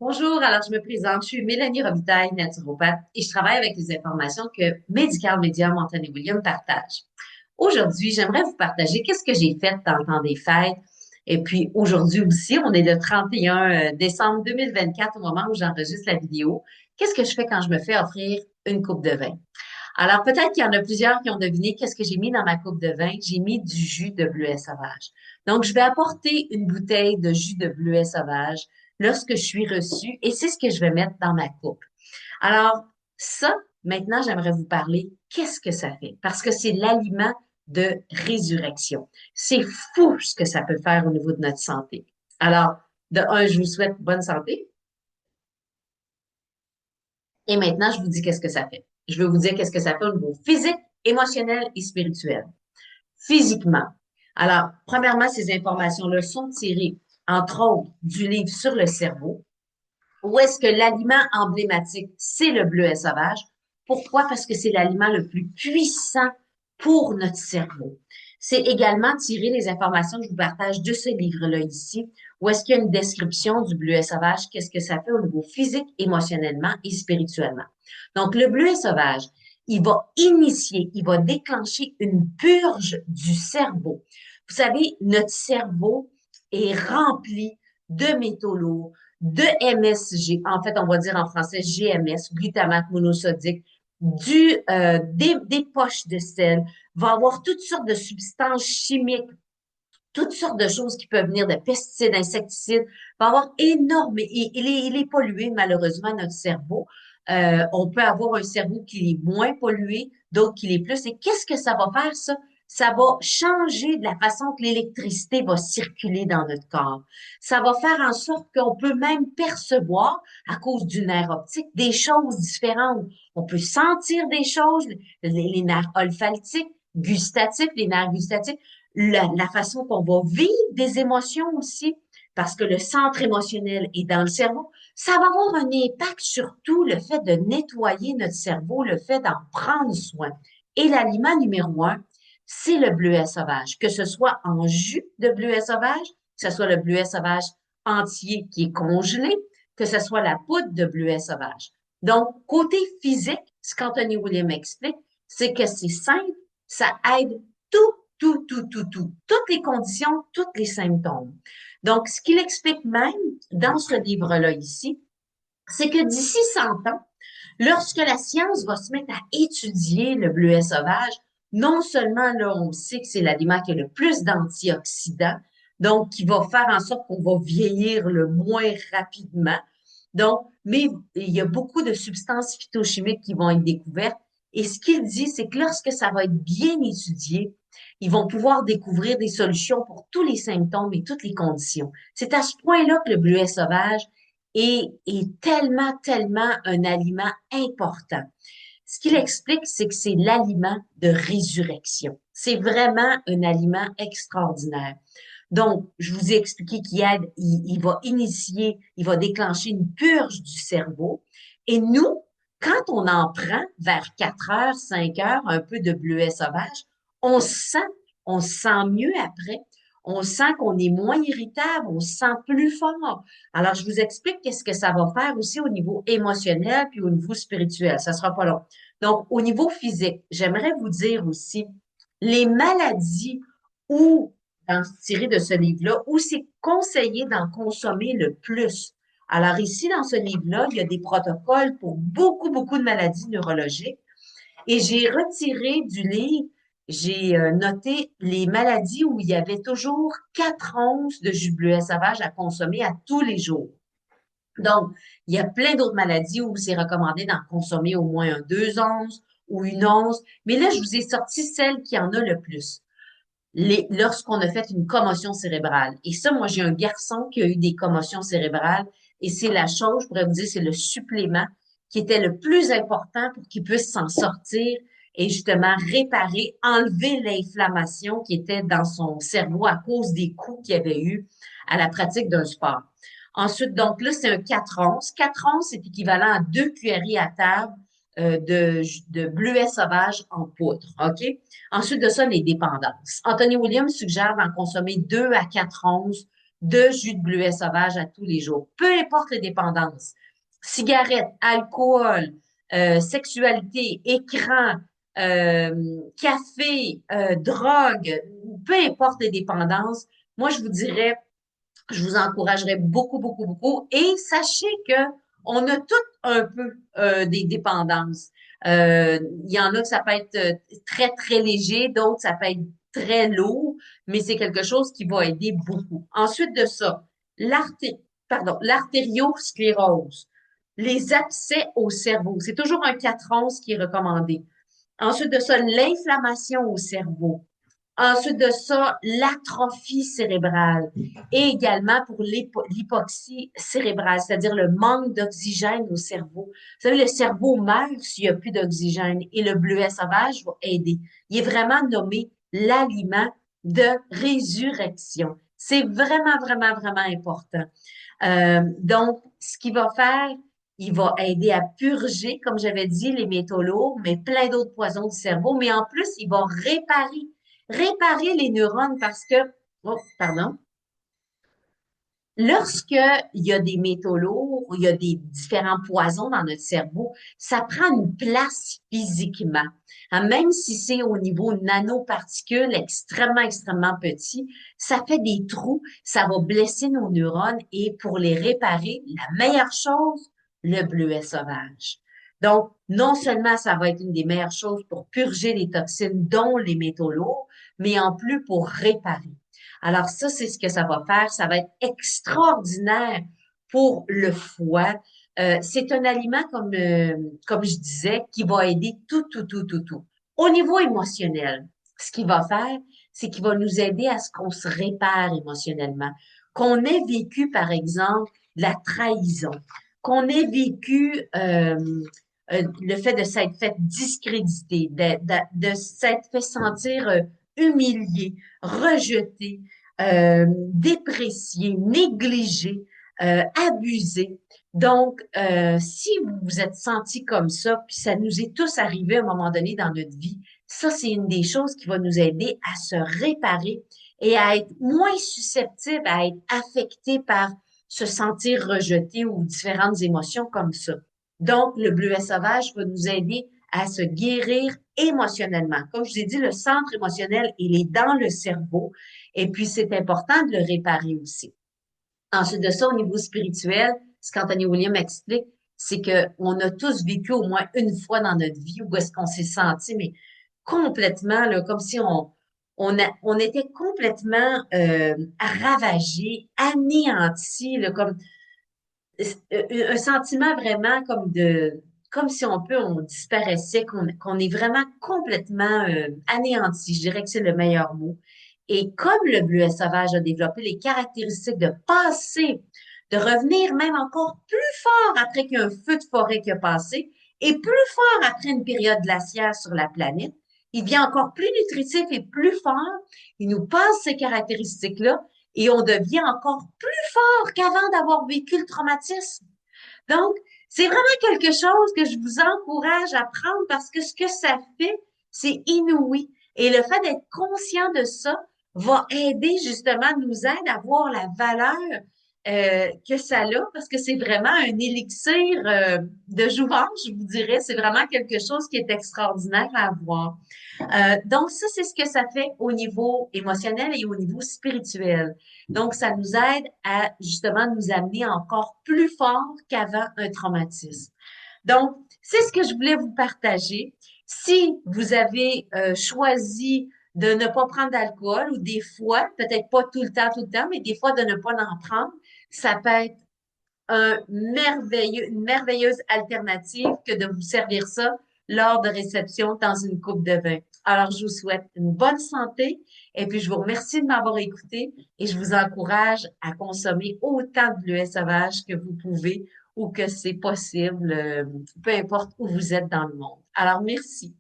Bonjour, alors je me présente, je suis Mélanie Robitaille, naturopathe, et je travaille avec les informations que Medical Media Anthony William partage. Aujourd'hui, j'aimerais vous partager qu'est-ce que j'ai fait dans le temps des fêtes. Et puis aujourd'hui aussi, on est le 31 décembre 2024 au moment où j'enregistre la vidéo. Qu'est-ce que je fais quand je me fais offrir une coupe de vin? Alors peut-être qu'il y en a plusieurs qui ont deviné qu'est-ce que j'ai mis dans ma coupe de vin. J'ai mis du jus de bleuet sauvage. Donc je vais apporter une bouteille de jus de bleuet sauvage lorsque je suis reçue et c'est ce que je vais mettre dans ma coupe. Alors ça, maintenant j'aimerais vous parler qu'est-ce que ça fait parce que c'est l'aliment de résurrection. C'est fou ce que ça peut faire au niveau de notre santé. Alors, de un, je vous souhaite bonne santé et maintenant je vous dis qu'est-ce que ça fait. Je vais vous dire qu'est-ce que ça fait au niveau physique, émotionnel et spirituel. Physiquement. Alors, premièrement, ces informations-là sont tirées, entre autres, du livre sur le cerveau, où est-ce que l'aliment emblématique, c'est le bleuet sauvage. Pourquoi? Parce que c'est l'aliment le plus puissant pour notre cerveau. C'est également tirer les informations que je vous partage de ce livre-là ici, où est-ce qu'il y a une description du bleuet sauvage, qu'est-ce que ça fait au niveau physique, émotionnellement et spirituellement. Donc, le bleuet sauvage, il va initier, il va déclencher une purge du cerveau. Vous savez, notre cerveau est rempli de métaux lourds, de MSG, en fait, on va dire en français GMS, glutamate monosodique, des poches de sel, va avoir toutes sortes de substances chimiques, toutes sortes de choses qui peuvent venir de pesticides, insecticides, va avoir énorme, et il est pollué malheureusement notre cerveau. On peut avoir un cerveau qui est moins pollué, d'autres qui l'est plus. Et qu'est-ce que ça va faire, ça? Ça va changer de la façon que l'électricité va circuler dans notre corps. Ça va faire en sorte qu'on peut même percevoir, à cause du nerf optique, des choses différentes. On peut sentir des choses, les nerfs olfactifs, gustatifs, les nerfs gustatifs, la façon qu'on va vivre des émotions aussi, parce que le centre émotionnel est dans le cerveau, ça va avoir un impact sur tout le fait de nettoyer notre cerveau, le fait d'en prendre soin. Et l'aliment numéro un, c'est le bleuet sauvage, que ce soit en jus de bleuet sauvage, que ce soit le bleuet sauvage entier qui est congelé, que ce soit la poudre de bleuet sauvage. Donc, côté physique, ce qu'Anthony William explique, c'est que c'est simple, ça aide toutes les conditions, tous les symptômes. Donc, ce qu'il explique même dans ce livre-là ici, c'est que d'ici 100 ans, lorsque la science va se mettre à étudier le bleuet sauvage, non seulement là, on sait que c'est l'aliment qui a le plus d'antioxydants, donc qui va faire en sorte qu'on va vieillir le moins rapidement. Donc, mais il y a beaucoup de substances phytochimiques qui vont être découvertes. Et ce qu'il dit, c'est que lorsque ça va être bien étudié, ils vont pouvoir découvrir des solutions pour tous les symptômes et toutes les conditions. C'est à ce point-là que le bleuet sauvage est tellement, tellement un aliment important. Ce qu'il explique, c'est que c'est l'aliment de résurrection. C'est vraiment un aliment extraordinaire. Donc, je vous ai expliqué qu'il aide, il va initier, il va déclencher une purge du cerveau. Et nous, quand on en prend vers 4 heures, 5 heures, un peu de bleuet sauvage, on se sent mieux après. On sent qu'on est moins irritable, on se sent plus fort. Alors, je vous explique qu'est-ce que ça va faire aussi au niveau émotionnel puis au niveau spirituel. Ça sera pas long. Donc, au niveau physique, j'aimerais vous dire aussi les maladies où tiré de ce livre-là, où c'est conseillé d'en consommer le plus. Alors ici, dans ce livre-là, il y a des protocoles pour beaucoup, beaucoup de maladies neurologiques. Et j'ai retiré du livre, j'ai noté les maladies où il y avait toujours 4 onces de jus bleuet sauvage à consommer à tous les jours. Donc, il y a plein d'autres maladies où c'est recommandé d'en consommer au moins un 2 onces ou une once. Mais là, je vous ai sorti celle qui en a le plus lorsqu'on a fait une commotion cérébrale. Et ça, moi, j'ai un garçon qui a eu des commotions cérébrales et c'est la chose, je pourrais vous dire, c'est le supplément qui était le plus important pour qu'il puisse s'en sortir et justement réparer, enlever l'inflammation qui était dans son cerveau à cause des coups qu'il avait eu à la pratique d'un sport. Ensuite, donc là, c'est un 4 onces. 4 onces, c'est équivalent à 2 cuillerées à table de bleuet sauvage en poudre, OK? Ensuite de ça, les dépendances. Anthony Williams suggère d'en consommer 2 à 4 onces de jus de bleuet sauvage à tous les jours, peu importe les dépendances. Cigarettes, alcool, sexualité, écran, café, drogue, peu importe les dépendances, moi, je vous dirais, je vous encouragerais beaucoup, beaucoup, beaucoup. Et sachez que on a toutes un peu des dépendances. Il y en a que ça peut être très, très léger, d'autres, ça peut être très lourd, mais c'est quelque chose qui va aider beaucoup. Ensuite de ça, l'artériosclérose, les abcès au cerveau. C'est toujours un 4-11 qui est recommandé. Ensuite de ça, l'inflammation au cerveau. Ensuite de ça, l'atrophie cérébrale et également pour l'hypoxie cérébrale, c'est-à-dire le manque d'oxygène au cerveau. Vous savez, le cerveau meurt s'il n'y a plus d'oxygène et le bleuet sauvage va aider. Il est vraiment nommé l'aliment de résurrection. C'est vraiment, vraiment, vraiment important. Donc, ce qu'il va faire, il va aider à purger, comme j'avais dit, les métaux lourds, mais plein d'autres poisons du cerveau. Mais en plus, il va réparer les neurones parce que, oh, pardon, lorsque il y a des métaux lourds, il y a des différents poisons dans notre cerveau, ça prend une place physiquement. Hein, même si c'est au niveau nanoparticules extrêmement, extrêmement petit, ça fait des trous, ça va blesser nos neurones et pour les réparer, la meilleure chose, le bleuet sauvage. Donc, non seulement ça va être une des meilleures choses pour purger les toxines, dont les métaux lourds, mais en plus pour réparer. Alors ça, c'est ce que ça va faire. Ça va être extraordinaire pour le foie. C'est un aliment, comme je disais, qui va aider tout, tout, tout, tout, tout. Au niveau émotionnel, ce qu'il va faire, c'est qu'il va nous aider à ce qu'on se répare émotionnellement. Qu'on ait vécu, par exemple, la trahison, qu'on ait vécu le fait de s'être fait discréditer, de s'être fait sentir humilié, rejeté, déprécié, négligé, abusé. Donc, si vous vous êtes senti comme ça, puis ça nous est tous arrivé à un moment donné dans notre vie, ça, c'est une des choses qui va nous aider à se réparer et à être moins susceptible à être affecté par se sentir rejeté ou différentes émotions comme ça. Donc, le bleuet sauvage va nous aider à se guérir émotionnellement. Comme je vous ai dit, le centre émotionnel, il est dans le cerveau et puis c'est important de le réparer aussi. Ensuite de ça, au niveau spirituel, ce qu'Anthony William explique, c'est que on a tous vécu au moins une fois dans notre vie où est-ce qu'on s'est senti, mais complètement, là, comme si on était complètement ravagé, anéanti, là, comme un sentiment vraiment comme si on disparaissait, qu'on est vraiment complètement anéanti. Je dirais que c'est le meilleur mot. Et comme le bleuet sauvage a développé les caractéristiques de passer, de revenir même encore plus fort après qu'un feu de forêt qui a passé et plus fort après une période glaciaire sur la planète, il devient encore plus nutritif et plus fort. Il nous passe ces caractéristiques-là et on devient encore plus fort qu'avant d'avoir vécu le traumatisme. Donc, c'est vraiment quelque chose que je vous encourage à prendre parce que ce que ça fait, c'est inouï. Et le fait d'être conscient de ça va aider justement, nous aide à voir la valeur que ça a parce que c'est vraiment un élixir de jouvence, je vous dirais. C'est vraiment quelque chose qui est extraordinaire à avoir. Donc, ça, c'est ce que ça fait au niveau émotionnel et au niveau spirituel. Donc, ça nous aide à justement nous amener encore plus fort qu'avant un traumatisme. Donc, c'est ce que je voulais vous partager. Si vous avez choisi de ne pas prendre d'alcool ou des fois, peut-être pas tout le temps, mais des fois de ne pas en prendre, ça peut être une merveilleuse alternative que de vous servir ça lors de réception dans une coupe de vin. Alors, je vous souhaite une bonne santé et puis je vous remercie de m'avoir écouté et je vous encourage à consommer autant de bleuets sauvages que vous pouvez ou que c'est possible, peu importe où vous êtes dans le monde. Alors, merci.